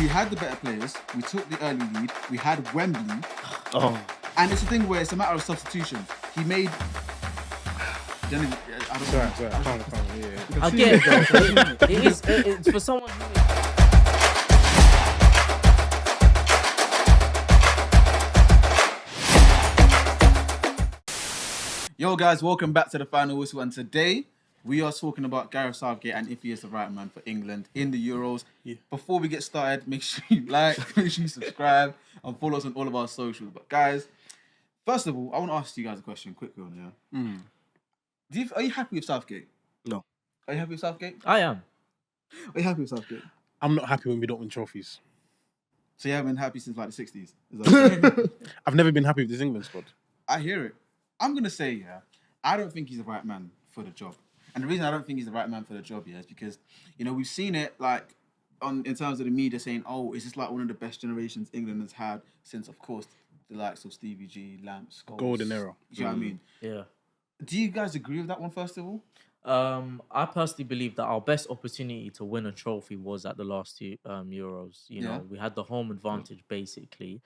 we had the better players. We took the early lead. We had Wembley. Oh. And it's a thing where it's a matter of substitution. He made... I don't know. Sorry, I can't, yeah. I get it, though. It's for someone who... Yo guys, welcome back to the Final Whistle, and today we are talking about Gareth Southgate and if he is the right man for England in the Euros. Yeah. Before we get started, make sure you like, make sure you subscribe and follow us on all of our socials. But guys, first of all, I want to ask you guys a question quickly on here. Are you happy with Southgate? No. Are you happy with Southgate? I am. Are you happy with Southgate? I'm not happy when we don't win trophies. So you haven't been happy since like the 60s? Is that I've never been happy with this England squad. I hear it. I'm going to say, I don't think he's the right man for the job. And the reason I don't think he's the right man for the job, is because, we've seen it, like, in terms of the media saying, oh, is this like one of the best generations England has had since, of course, the likes of Stevie G, Lamp, Scholes. Golden era. You know what I mean? Yeah. Do you guys agree with that one, first of all? I personally believe that our best opportunity to win a trophy was at the last two Euros. You know, we had the home advantage, basically.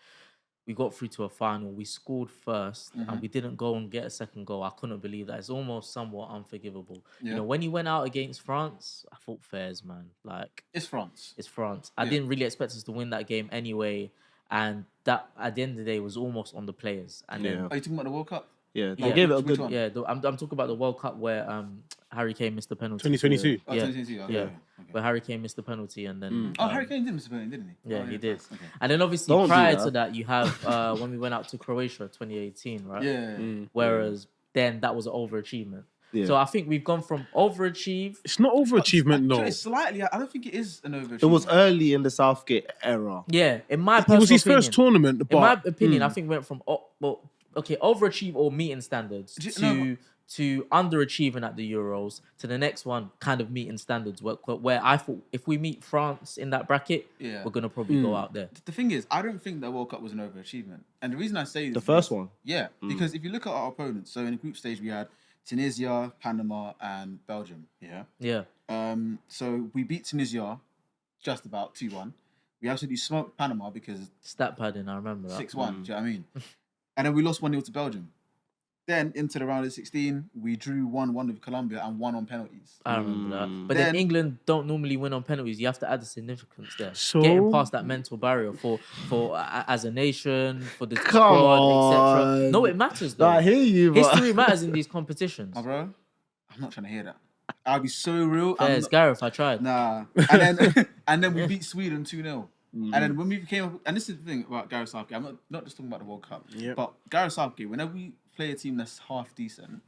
We got through to a final. We scored first, and we didn't go and get a second goal. I couldn't believe that. It's almost somewhat unforgivable. Yeah. You know, when he went out against France, I thought fairs, man. Like, it's France. It's France. I didn't really expect us to win that game anyway, and that at the end of the day was almost on the players. And then, are you talking about the World Cup? Yeah, they gave it a good one. Yeah, I'm talking about the World Cup where Harry Kane missed the penalty. 2022. Oh, 2022. Okay. Yeah. Okay. Where Harry Kane missed the penalty and then... Harry Kane did miss the penalty, didn't he? Yeah, he did. Okay. And then obviously prior to that, you have when we went out to Croatia 2018, right? Yeah. Whereas then that was an overachievement. Yeah. So I think we've gone from overachieve... It's not overachievement, no. It's slightly. I don't think it is an overachievement. It was early in the Southgate era. Yeah, in my personal It was his opinion, first tournament, but... In my opinion, I think we went from... overachieve or meeting standards to underachieving at the Euros to the next one, kind of meeting standards. Where I thought if we meet France in that bracket, we're gonna probably go out there. The thing is, I don't think the World Cup was an overachievement, and the reason I say this, the first one, because if you look at our opponents, so in the group stage we had Tunisia, Panama, and Belgium. So we beat Tunisia just about 2-1. We absolutely smoked Panama because stat padding. I remember that 6-1. Do you know what I mean? And then we lost 1-0 to Belgium. Then into the round of 16, we drew 1-1 with Colombia and won on penalties. I remember that. But then England don't normally win on penalties. You have to add the significance there. So getting past that mental barrier for as a nation, for the squad, etc. No, it matters though. I hear you, but... History matters in these competitions. Oh, bro, I'm not trying to hear that. I'll be so real. It's Gareth, I tried. Nah. And then we beat Sweden 2-0. And then when we came up, and this is the thing about Gareth Southgate, I'm not just talking about the World Cup, but Gareth Southgate, whenever we play a team that's half decent,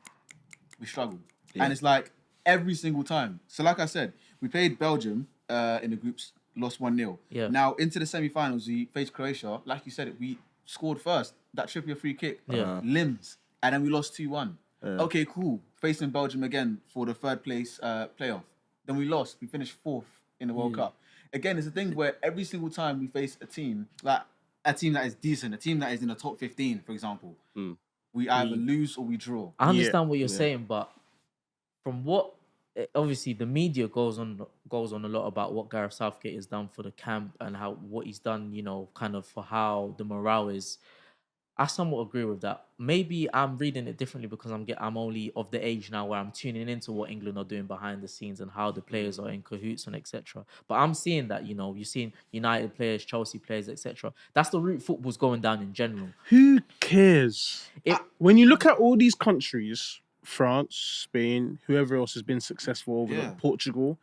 we struggle. Yeah. And it's like every single time. So like I said, we played Belgium in the groups, lost 1-0. Yeah. Now into the semi-finals, we faced Croatia. Like you said, we scored first. That Trippier free kick, limbs. And then we lost 2-1. Okay, cool. Facing Belgium again for the third place playoff. Then we lost. We finished 4th in the World Cup. Again, it's a thing where every single time we face a team, like a team that is decent, a team that is in the top 15, for example, we either lose or we draw. I understand what you're saying, but from what obviously the media goes on a lot about what Gareth Southgate has done for the camp and what he's done, kind of for how the morale is. I somewhat agree with that. Maybe I'm reading it differently because I'm only of the age now where I'm tuning into what England are doing behind the scenes and how the players are in cahoots and etc. But I'm seeing that, you're seeing United players, Chelsea players, etc. That's the route football's going down in general. Who cares? When you look at all these countries, France, Spain, whoever else has been successful over there, Portugal,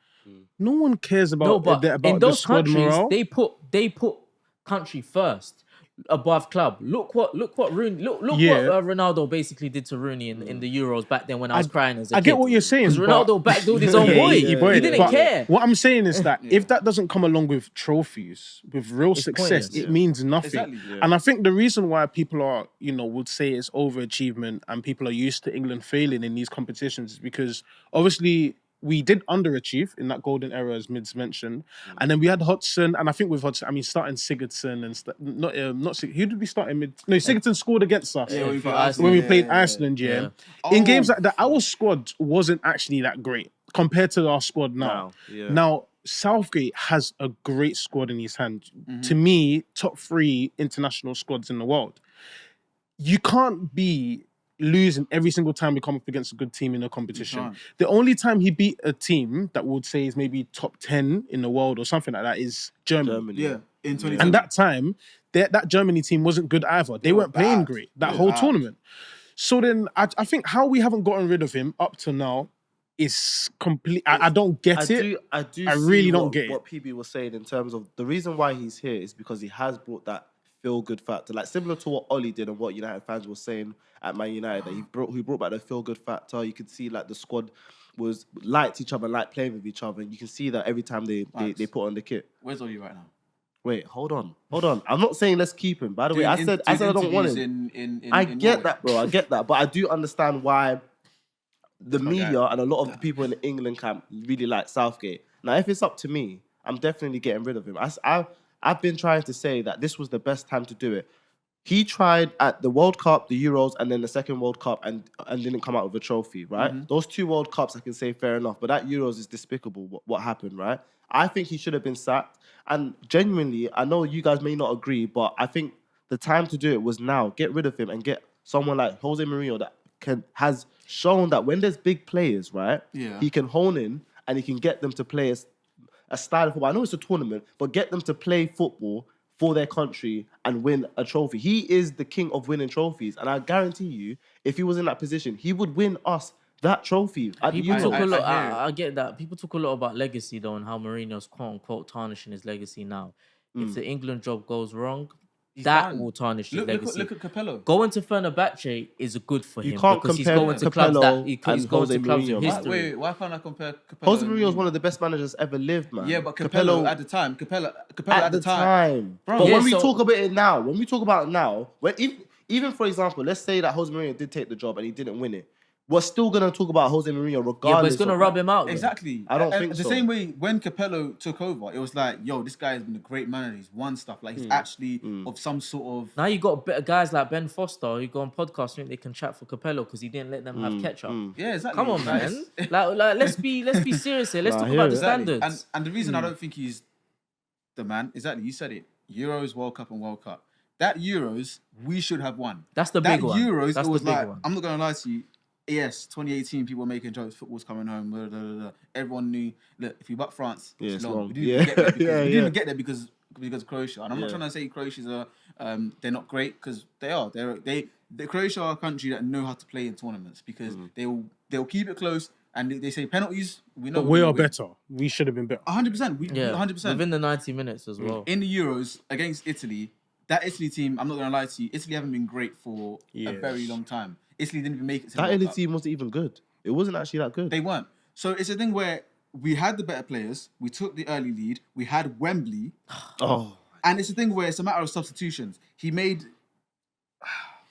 no one cares about in those the squad countries, morale. They put country first. Above club. Look what Rooney what Ronaldo basically did to Rooney in the Euros back then when I was crying as a kid. I get what you're saying. Because Ronaldo backdoored his own boy. He didn't care. What I'm saying is that if that doesn't come along with trophies, with real success, it means nothing. Exactly. And I think the reason why people are, would say it's overachievement and people are used to England failing in these competitions is because obviously we did underachieve in that golden era, as Mids mentioned, and then we had Hodgson, and I think with Hodgson, starting Sigurdsson and not who did we start in mid? No, Sigurdsson scored against us when we played Iceland. In games like that, our squad wasn't actually that great compared to our squad now. Now Southgate has a great squad in his hand. To me, top 3 international squads in the world. You can't be losing every single time we come up against a good team in a competition. The only time he beat a team that would say is maybe top 10 in the world or something like that is Germany. Yeah, in 2020. And that time, that Germany team wasn't good either. They weren't playing great that whole tournament. So then I think how we haven't gotten rid of him up to now is complete. I don't get it. I really don't get what PB was saying in terms of the reason why he's here is because he has brought that feel-good factor, like similar to what Oli did and what United fans were saying at Man United. That he brought back the feel-good factor. You could see like the squad was liked each other, liked playing with each other, and you can see that every time they put on the kit. Where's Oli right now? Wait, hold on. I'm not saying let's keep him. By the way, I said I don't want him. I get that, bro. I get that, but I do understand why the media and a lot of the people in the England camp really like Southgate. Now, if it's up to me, I'm definitely getting rid of him. I've been trying to say that this was the best time to do it. He tried at the World Cup, the Euros, and then the second World Cup and didn't come out with a trophy, right? Those 2 World Cups, I can say fair enough, but that Euros is despicable what happened, right? I think he should have been sacked. And genuinely, I know you guys may not agree, but I think the time to do it was now. Get rid of him and get someone like Jose Mourinho that has shown that when there's big players, right, he can hone in and he can get them to play a style of football. I know it's a tournament, but get them to play football for their country and win a trophy. He is the king of winning trophies. And I guarantee you, if he was in that position, he would win us that trophy. People talk a lot. I get that. People talk a lot about legacy, though, and how Mourinho's quote-unquote tarnishing his legacy now. If the England job goes wrong, will tarnish his legacy. Look at Capello. Going to Fenerbahce is good for him can't because he's compare going to Capello clubs that and he's going to clubs Mourinho. of history. Wait, why can't I compare Capello? Jose Mourinho is one of the best managers ever lived, man. Yeah, but Capello at the time. Capello at the time. Bro, but when we talk about it now, even for example, let's say that Jose Mourinho did take the job and he didn't win it. We're still going to talk about Jose Mourinho regardless. Yeah, but it's going to rub him out. Exactly. I don't think the so. same way when Capello took over, it was like, yo, this guy has been a great manager. He's won stuff. Like, he's actually of some sort of... Now you got guys like Ben Foster who go on podcasts think they can chat for Capello because he didn't let them have ketchup. Yeah, exactly. Come on, man. like let's be serious here. Let's talk about the standards. And the reason I don't think he's the man, exactly, you said it. Euros, World Cup and World Cup. That Euros, we should have won. That's the big one. That Euros, That's it was the big like, one. I'm not going to lie to you. Yes, 2018, people were making jokes, football's coming home, blah, blah, blah, blah. Everyone knew, look, if we butt France, it's long. We didn't even get there because of Croatia. And I'm not trying to say Croatia's they're not great, because they are. Croatia are a country that know how to play in tournaments, because they'll keep it close, and they say penalties, we know. But we are better. We should have been better. 100%. 100%. Within the 90 minutes as well. In the Euros, against Italy, that Italy team, I'm not going to lie to you, Italy haven't been great for a very long time. Italy didn't even make it to the that World Italy Cup. team wasn't even good. It wasn't actually that good. They weren't. So it's a thing where we had the better players, we took the early lead, we had Wembley, and it's a thing where it's a matter of substitutions. He made...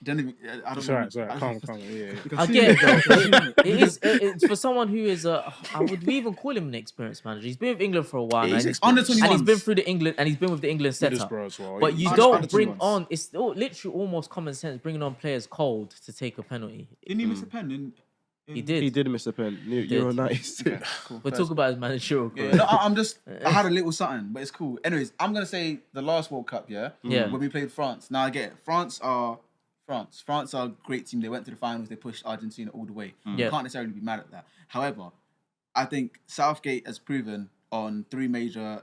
Sorry, calm. Yeah. I get it, though. It's for someone who is would we even call him an experienced manager? He's been with England for a while, he's and under 21s. he's been through the England, and he's been with the England setup. Well. But you don't bring on. It's literally almost common sense bringing on players cold to take a penalty. Didn't he miss a pen? He did. He did miss a pen. Euro 96. Okay, cool. We'll talk about his managerial career. No, I had a little something, but it's cool. Anyways, I'm going to say the last World Cup, when we played France. Now, I get it. France are a great team. They went to the finals. They pushed Argentina all the way. You can't necessarily be mad at that. However, I think Southgate has proven on 3 major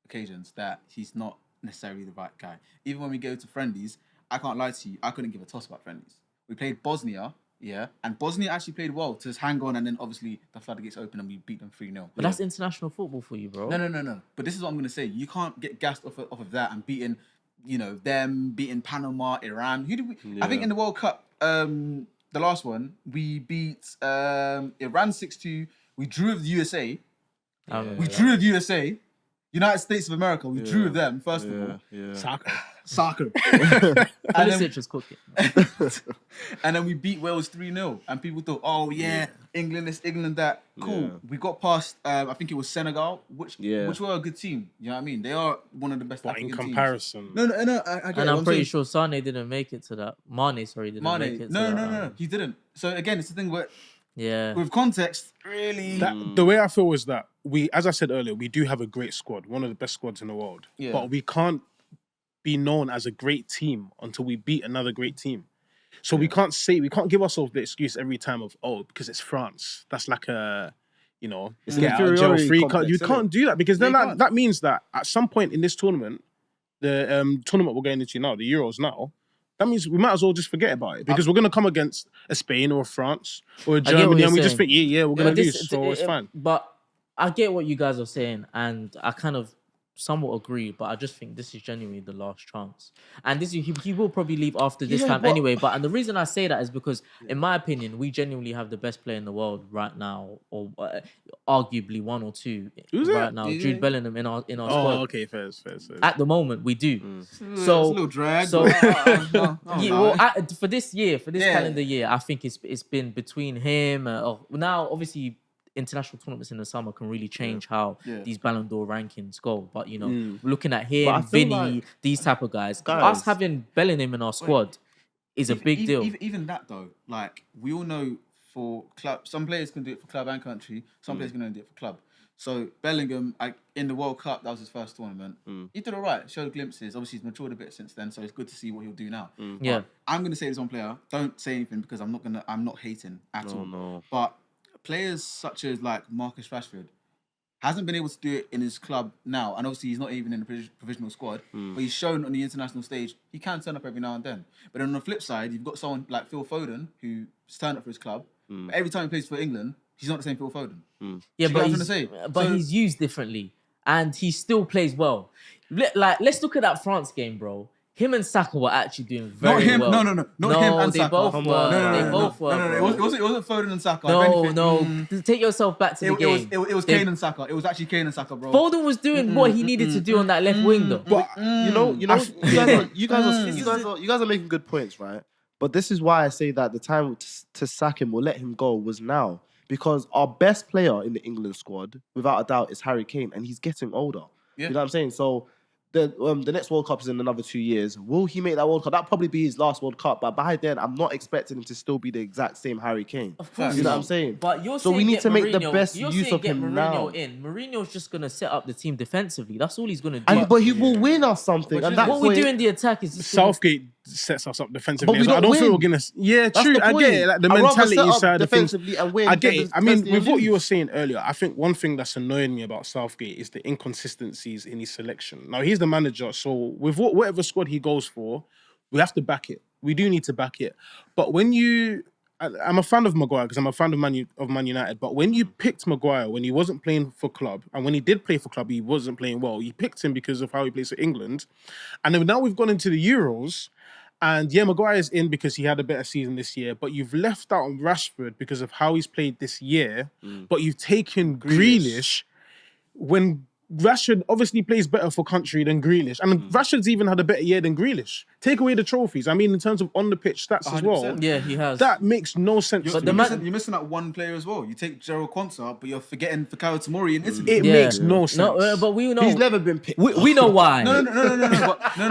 occasions that he's not necessarily the right guy. Even when we go to friendlies, I can't lie to you, I couldn't give a toss about friendlies. We played Bosnia, and Bosnia actually played well to just hang on, and then obviously the floodgates open and we beat them 3-0. But that's international football for you, bro. No. But this is what I'm going to say. You can't get gassed off of that and beating... them beating Panama, Iran. Who did we? I think in the World Cup, the last one, we beat Iran 6-2. We drew with the USA. Drew with USA. United States of America. We drew with them, first of all. Soccer. Pulisic was cooking. And then we beat Wales 3-0. And people thought, England this, England that. Cool. Yeah. We got past, I think it was Senegal, which were a good team. You know what I mean? They are one of the best African teams. In comparison. No, I get it. And I'm pretty sure Sane didn't make it to that. Mane didn't make it to that. No, he didn't. So again, it's the thing where Yeah. With context, really. The way I feel is that as I said earlier, we do have a great squad, one of the best squads in the world. Yeah. But we can't be known as a great team until we beat another great team. So we can't give ourselves the excuse every time of, because it's France. That's like a, It's get an out of jail inferiority free. complex, You isn't can't it? do that because then Yeah, that means that at some point in this tournament, the tournament we're going into now, the Euros now, that means we might as well just forget about it because we're going to come against a Spain or a France or a Germany and we just think, we're going to lose, so it's fine. But I get what you guys are saying, and I kind of somewhat agree, but I just think this is genuinely the last chance. And he will probably leave after this time anyway. And the reason I say that is because, in my opinion, we genuinely have the best player in the world right now, or arguably one or two now. Jude Bellingham in our squad. Oh, okay, fair. At the moment, we do. So it's a little drag. So no. for this calendar year, I think it's been between him. Now, obviously, international tournaments in the summer can really change how these Ballon d'Or rankings go. But looking at him, Vinny, these type of guys, us having Bellingham in our squad is a big deal. Even that though, like we all know, for club, some players can do it for club and country. Some players can only do it for club. So Bellingham, in the World Cup, that was his first tournament. He did all right, showed glimpses. Obviously, he's matured a bit since then, so it's good to see what he'll do now. Yeah, I'm gonna say this one player. Don't say anything because I'm not hating at all. No. But players such as like Marcus Rashford hasn't been able to do it in his club now, and obviously he's not even in the provisional squad. But he's shown on the international stage he can turn up every now and then. But on the flip side, you've got someone like Phil Foden who's turned up for his club. But every time he plays for England, he's not the same Phil Foden. Yeah, but he's used differently, and he still plays well. Let's look at that France game, bro. Him and Saka were actually doing very well. No, not him and they Saka. both were. They both were. No, it wasn't Foden and Saka. No. Take yourself back to the game. It was Kane and Saka. It was actually Kane and Saka, bro. Foden was doing what he needed to do on that left wing, though. But you guys are making good points, right? But this is why I say that the time to sack him or let him go was now, because our best player in the England squad, without a doubt, is Harry Kane, and he's getting older. Yeah. You know what I'm saying? So the next World Cup is in another 2 years. Will he make that World Cup? That'll probably be his last World Cup. But by then, I'm not expecting him to still be the exact same Harry Kane. Of course, you know what I'm saying? But you're so saying we need to make the Mourinho, best use of him now. Mourinho's just gonna set up the team defensively. That's all he's gonna do. But he will win us something. And what we do in the attack is Southgate sets us up defensively. But we I don't don't feel win. we're gonna. Yeah, That's true. the I point. get it. Like the I'd rather mentality set up side of things. defensively and win. I get it. I mean, with what you were lose. saying earlier, I think one thing that's annoying me about Southgate is the inconsistencies in his selection. Now he's the manager, so with whatever squad he goes for, we have to back it. We do need to back it. But when I'm a fan of Maguire because I'm a fan of Man United. But when you picked Maguire when he wasn't playing for club, and when he did play for club, he wasn't playing well. You picked him because of how he plays for England, and then now we've gone into the Euros. And Maguire's in because he had a better season this year, but you've left out on Rashford because of how he's played this year, but you've taken Grealish when Rashford obviously plays better for country than Grealish. And Rashford's even had a better year than Grealish. Take away the trophies. I mean, in terms of on-the-pitch stats as well. Yeah, he has. That makes no sense. You're missing out one player as well. You take Gerald Quansah, but you're forgetting Fikayo Tomori in Italy. It makes no sense. No, but we know. He's never been picked. We know why. No.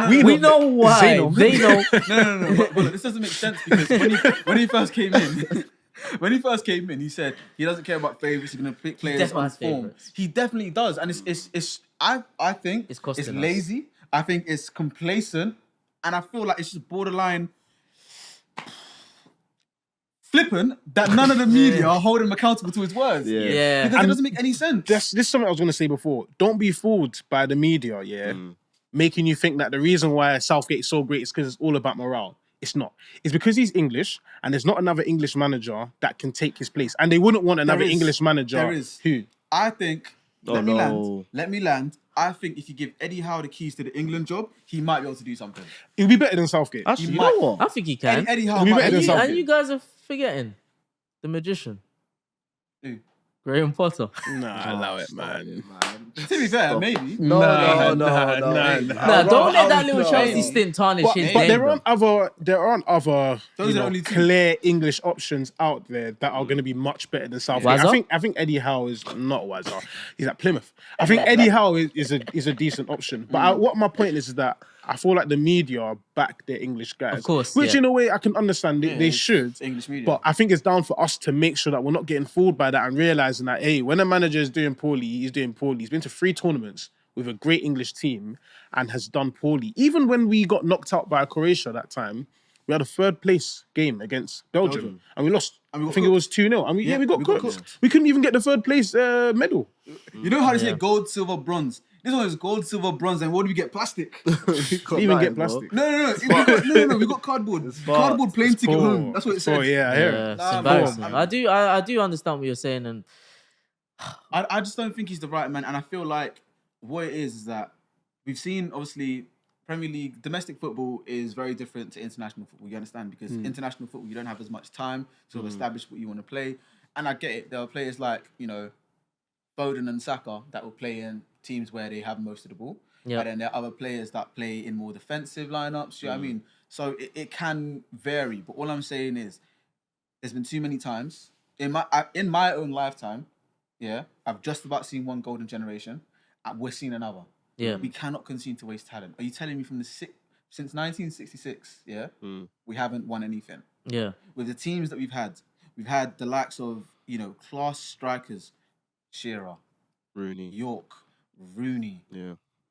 We know why. They know. No. But this doesn't make sense because when he first came in, he said he doesn't care about favourites. He's going to pick players on form. Favourites. He definitely does, and I think it's lazy. I think it's complacent, and I feel like it's just borderline flippant that none of the media are holding him accountable to his words. Yeah. Because it doesn't make any sense. This is something I was going to say before. Don't be fooled by the media, making you think that the reason why Southgate is so great is because it's all about morale. It's not. It's because he's English, and there's not another English manager that can take his place. And they wouldn't want another English manager. There is. Who? I think. Let me land. I think if you give Eddie Howe the keys to the England job, he might be able to do something. He'll be better than Southgate. Actually, you might. know what? I think he can. Eddie Howe He'll be might better than Southgate. And you guys are forgetting the magician. Who? Graham Potter. Nah, allow it, man. To be fair, maybe. No. Nah, don't let that little Chelsea stint tarnish his But name. there aren't other Those are only two. clear English options out there that are going to be much better than Southgate. Wazza? I think Eddie Howe is not Wazza. He's at Plymouth. I think Eddie Howe is a decent option. But what my point is that I feel like the media back their English guys. Of course, which in a way I can understand. They should. English media. But I think it's down for us to make sure that we're not getting fooled by that and realising that, hey, when a manager is doing poorly, he's doing poorly. He's been to 3 tournaments with a great English team and has done poorly. Even when we got knocked out by Croatia that time, we had a 3rd place game against Belgium. And we lost. I think it was 2-0. And we got cooked. We couldn't even get the 3rd place medal. You know how they say gold, silver, bronze? This one is gold, silver, bronze, and what do we get? Plastic. We even get plastic. No. We got cardboard. Cardboard plane ticket home. That's what it says. Oh yeah, I hear it. It's embarrassing. I do understand what you're saying, and I just don't think he's the right man. And I feel like what it is that we've seen, obviously, Premier League, domestic football is very different to international football. You understand? Because international football, you don't have as much time to establish what you want to play. And I get it. There are players like, Foden and Saka that will play in teams where they have most of the ball. Yeah. But then there are other players that play in more defensive lineups. You know what I mean? So it can vary. But all I'm saying is there's been too many times in my own lifetime, I've just about seen one golden generation. We're seeing another. Yeah. We cannot continue to waste talent. Are you telling me since 1966, we haven't won anything? Yeah. With the teams that we've had the likes of, class strikers, Shearer, Rooney, York, Rooney,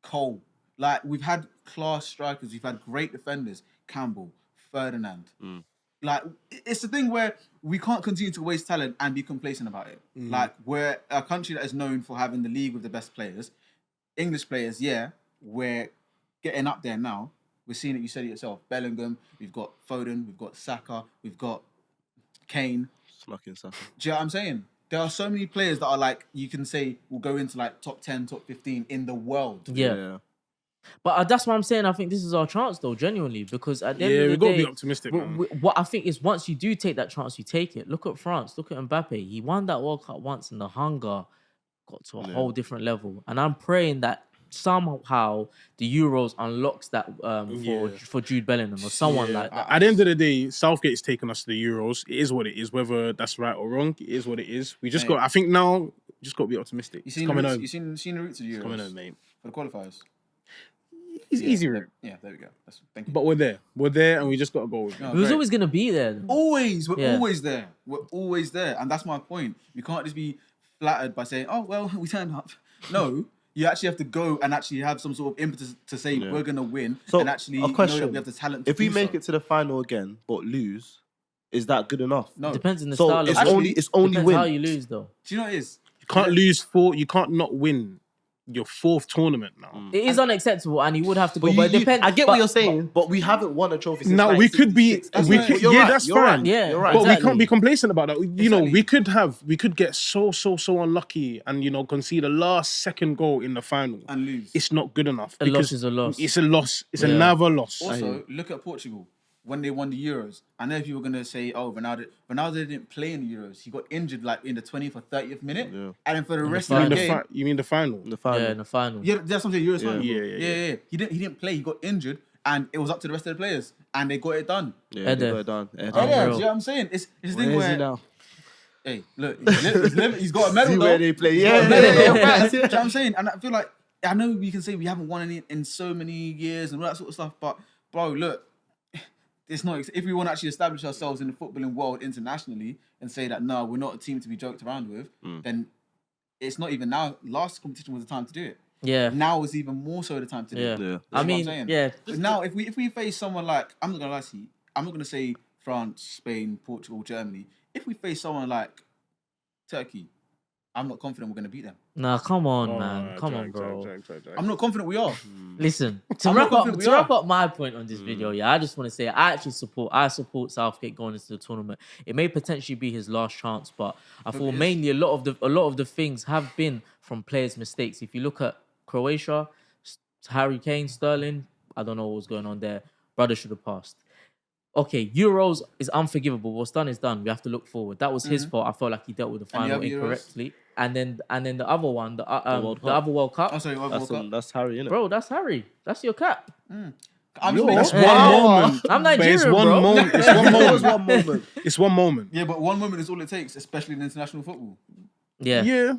Cole. Like, we've had class strikers, we've had great defenders, Campbell, Ferdinand. Like, it's the thing where we can't continue to waste talent and be complacent about it. Like, we're a country that is known for having the league with the best players. English players, we're getting up there now. We're seeing it, you said it yourself. Bellingham, we've got Foden, we've got Saka, we've got Kane. Slucking Saka. Do you know what I'm saying? There are so many players that are like, you can say, will go into like top 10, top 15 in the world. Yeah. But that's what I'm saying. I think this is our chance, though, genuinely, because at the end of the day, we've got to be optimistic, man. What I think is, once you do take that chance, you take it. Look at France. Look at Mbappe. He won that World Cup once, and the hunger got to a whole different level. And I'm praying that somehow the Euros unlocks that for Jude Bellingham or someone like that. At the end of the day, Southgate's taken us to the Euros. It is what it is. Whether that's right or wrong, it is what it is. We just I think now, just got to be optimistic. You seen the route to the Euros? Coming home, mate. For the qualifiers. It's easy route. Yeah, there we go. Thank you. But we're there, and we just got to go with it. We was always going to be there. Always. We're always there. We're always there. And that's my point. We can't just be flattered by saying, oh, well, we turned up. No. You actually have to go and actually have some sort of impetus to say we're going to win. So, and actually a question. Know that we have the talent to if we make it to the final again, but lose, is that good enough? No. Depends on the style. It's only depends win. How you lose, though. Do you know what it is? You can't lose 4. You can't not win your 4th tournament now. It is unacceptable, and you would have to go. But it depends. I get what you're saying, but we haven't won a trophy since. No, we could be. That's fine. Right. Yeah, you're right. But we can't be complacent about that. You know, we could get so unlucky and concede a last second goal in the final and lose. It's not good enough. A loss is a loss. It's a loss. It's another loss. Also, look at Portugal. When they won the Euros, I know people were going to say, oh, Ronaldo didn't play in the Euros. He got injured like in the 20th or 30th minute. Yeah. And then for the rest of the game... You mean the final? Yeah, in the final. Yeah, that's something Euros final. Yeah. He didn't play. He got injured and it was up to the rest of the players. And they got it done. Yeah, they got it done. Do you know what I'm saying? It's the thing where... Is he now? Hey, look, he's got a medal See though. where they play. Do you know what I'm saying? And I feel like, I know we can say we haven't won any in so many years and all that sort of stuff, but bro, look, it's not. If we want to actually establish ourselves in the footballing world internationally and say that no, we're not a team to be joked around with, then it's not even now. Last competition was the time to do it. Yeah. Now is even more so the time to do it. Yeah. I mean, Now, if we face someone like, I'm not gonna lie to you, I'm not gonna say France, Spain, Portugal, Germany. If we face someone like Turkey, I'm not confident we're gonna beat them. Nah, come on, man. Come on, bro. I'm not confident we are. Listen, to wrap up my point on this video, I just want to say I support Southgate going into the tournament. It may potentially be his last chance, but I thought mainly a lot of the things have been from players' mistakes. If you look at Croatia, Harry Kane, Sterling, I don't know what was going on there. Brother should have passed. Okay, Euros is unforgivable. What's done is done. We have to look forward. That was his fault. I felt like he dealt with the final incorrectly. And then the other one, the other World Cup. Oh, sorry, World Cup. That's Harry, innit? Bro, that's Harry. That's your cap. It's one moment. I'm Nigerian, it's one bro. moment. It's one moment. Yeah, but one moment is all it takes, especially in international football. Yeah. Yeah.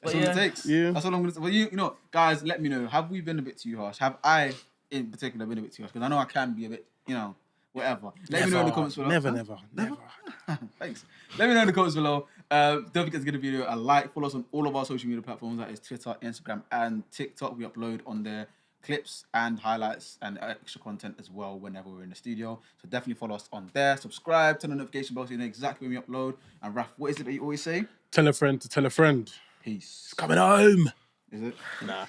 That's all it takes. Yeah. That's all I'm gonna say. Well, you know, guys, let me know. Have we been a bit too harsh? Have I, in particular, been a bit too harsh? Because I know I can be a bit, whatever. Let me know in the comments below. Never. Thanks. Let me know in the comments below. Don't forget to give the video a like. Follow us on all of our social media platforms. That is Twitter, Instagram, and TikTok. We upload on there clips and highlights and extra content as well whenever we're in the studio. So definitely follow us on there. Subscribe, turn on the notification bell so you know exactly when we upload. And Raph, what is it that you always say? Tell a friend to tell a friend. Peace. It's coming home. Is it? Nah.